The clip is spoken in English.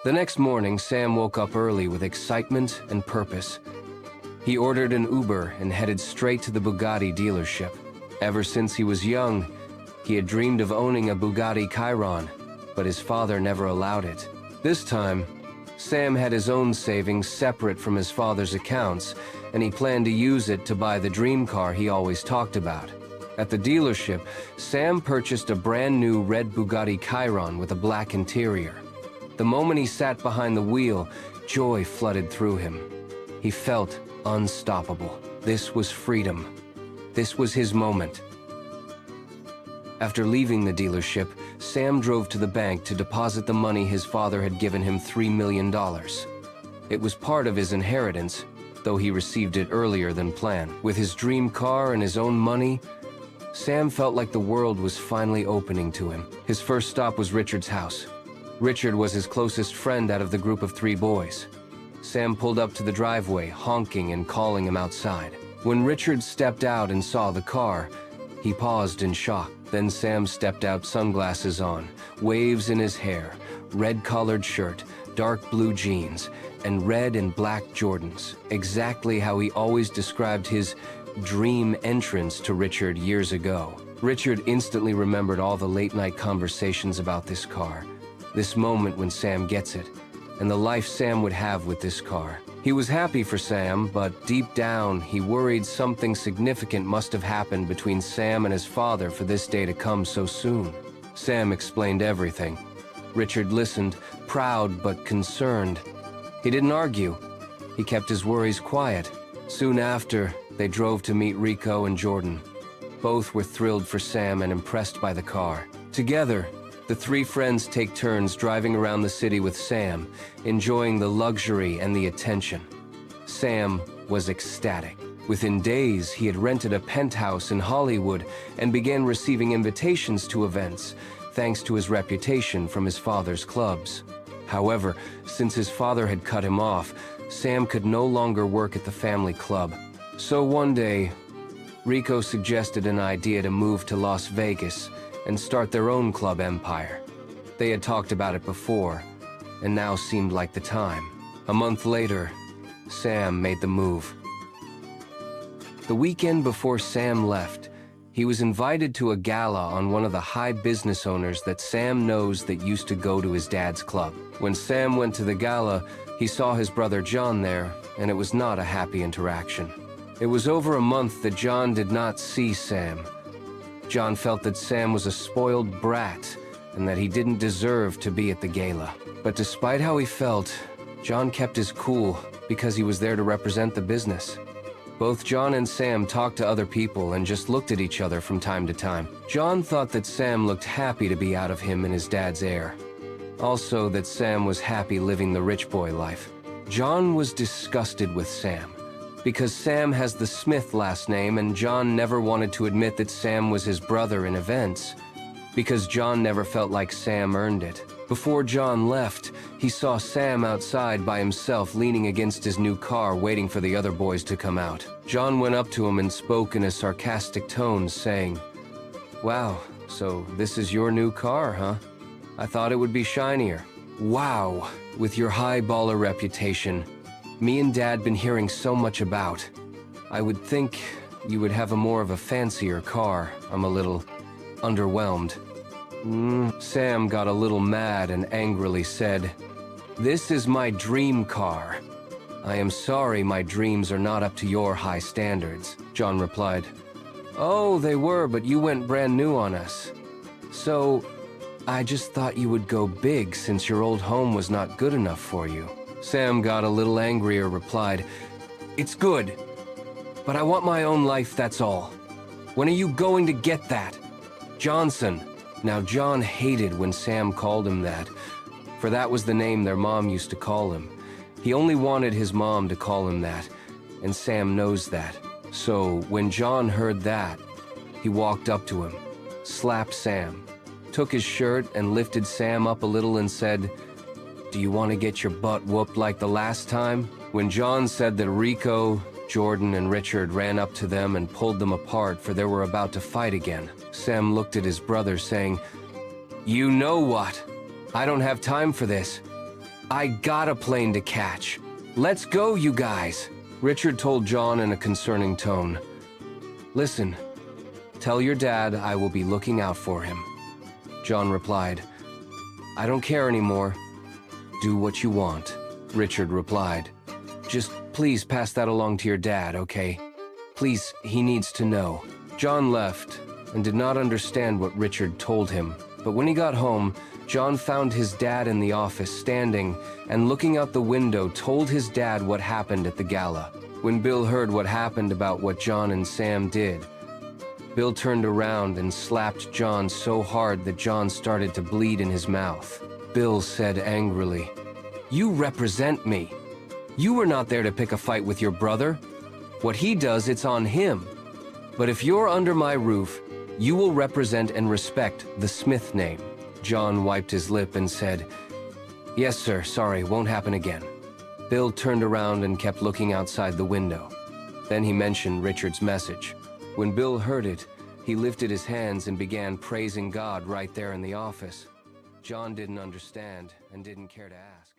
The next morning, Sam woke up early with excitement and purpose. He ordered an Uber and headed straight to the Bugatti dealership. Ever since he was young, he had dreamed of owning a Bugatti Chiron, but his father never allowed it. This time, Sam had his own savings separate from his father's accounts, and he planned to use it to buy the dream car he always talked about. At the dealership, Sam purchased a brand new red Bugatti Chiron with a black interior. The moment he sat behind the wheel, joy flooded through him. He felt unstoppable. This was freedom. This was his moment. After leaving the dealership, Sam drove to the bank to deposit the money his father had given him, $3 million. It was part of his inheritance, though he received it earlier than planned. With his dream car and his own money, Sam felt like the world was finally opening to him. His first stop was Richard's house. Richard was his closest friend out of the group of 3 boys. Sam pulled up to the driveway, honking and calling him outside. When Richard stepped out and saw the car, he paused in shock. Then Sam stepped out, sunglasses on, waves in his hair, red-collared shirt, dark blue jeans, and red and black Jordans. Exactly how he always described his dream entrance to Richard years ago. Richard instantly remembered all the late-night conversations about this car, this moment when Sam gets it, and the life Sam would have with this car. He was happy for Sam, but deep down, he worried something significant must have happened between Sam and his father for this day to come so soon. Sam explained everything. Richard listened, proud but concerned. He didn't argue. He kept his worries quiet. Soon after, they drove to meet Rico and Jordan. Both were thrilled for Sam and impressed by the car. Together, the 3 friends take turns driving around the city with Sam, enjoying the luxury and the attention. Sam was ecstatic. Within days, he had rented a penthouse in Hollywood and began receiving invitations to events, thanks to his reputation from his father's clubs. However, since his father had cut him off, Sam could no longer work at the family club. So one day, Rico suggested an idea to move to Las Vegas and start their own club empire. They had talked about it before, and now seemed like the time. A month later, Sam made the move. The weekend before Sam left, he was invited to a gala on one of the high business owners that Sam knows that used to go to his dad's club. When Sam went to the gala, he saw his brother John there, and it was not a happy interaction. It was over a month that John did not see Sam. John felt that Sam was a spoiled brat and that he didn't deserve to be at the gala. But despite how he felt, John kept his cool because he was there to represent the business. Both John and Sam talked to other people and just looked at each other from time to time. John thought that Sam looked happy to be out of him and his dad's heir. Also that Sam was happy living the rich boy life. John was disgusted with Sam, because Sam has the Smith last name and John never wanted to admit that Sam was his brother in events, because John never felt like Sam earned it. Before John left, he saw Sam outside by himself leaning against his new car waiting for the other boys to come out. John went up to him and spoke in a sarcastic tone, saying, "Wow, so this is your new car, huh? I thought it would be shinier." "Wow, with your high baller reputation, me and Dad been hearing so much about. I would think you would have more of a fancier car. I'm a little underwhelmed." Sam got a little mad and angrily said, "This is my dream car. I am sorry my dreams are not up to your high standards." John replied, "Oh, they were, but you went brand new on us. So, I just thought you would go big since your old home was not good enough for you." Sam got a little angrier, replied, "It's good, but I want my own life, that's all. When are you going to get that? Johnson." Now John hated when Sam called him that, for that was the name their mom used to call him. He only wanted his mom to call him that, and Sam knows that. So when John heard that, he walked up to him, slapped Sam, took his shirt and lifted Sam up a little and said, "Do you want to get your butt whooped like the last time?" When John said that, Rico, Jordan, and Richard ran up to them and pulled them apart, for they were about to fight again. Sam looked at his brother saying, "You know what? I don't have time for this. I got a plane to catch. Let's go, you guys, Richard told John in a concerning tone. Listen, tell your dad I will be looking out for him. John replied, I don't care anymore. Do what you want, Richard replied. Just please pass that along to your dad, okay? Please, he needs to know. John left and did not understand what Richard told him, but when he got home, John found his dad in the office standing and looking out the window told his dad what happened at the gala. When Bill heard what happened about what John and Sam did, Bill turned around and slapped John so hard that John started to bleed in his mouth. Bill said angrily, You represent me. You were not there to pick a fight with your brother. What he does, it's on him. But if you're under my roof, you will represent and respect the Smith name. John wiped his lip and said, Yes, sir, sorry, won't happen again. Bill turned around and kept looking outside the window. Then he mentioned Richard's message. When Bill heard it, he lifted his hands and began praising God right there in the office. John didn't understand and didn't care to ask.